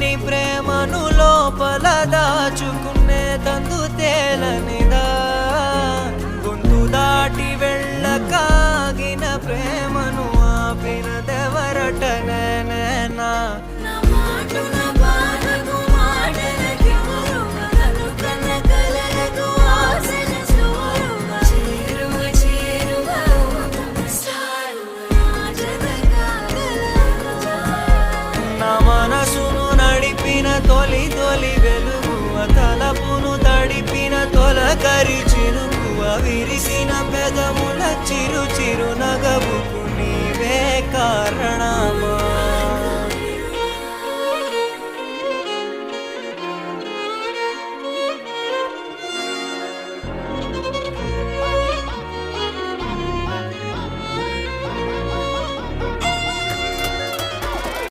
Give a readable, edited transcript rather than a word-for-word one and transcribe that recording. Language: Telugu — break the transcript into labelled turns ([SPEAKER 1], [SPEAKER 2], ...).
[SPEAKER 1] నీ ప్రేమను లోపల దాచుకునే తందు తేలనిదా గొంతు దాటి వెళ్ళకాగిన ప్రేమను ఆపినదెవరటనే నేనా మనసును నడిపిన తొలి తొలి వెలుగువ తలపును తడిపిన తొలకరి చిరుకువ విరిసిన పెదముల చిరు చిరు నగవుకు నీవే కారణమా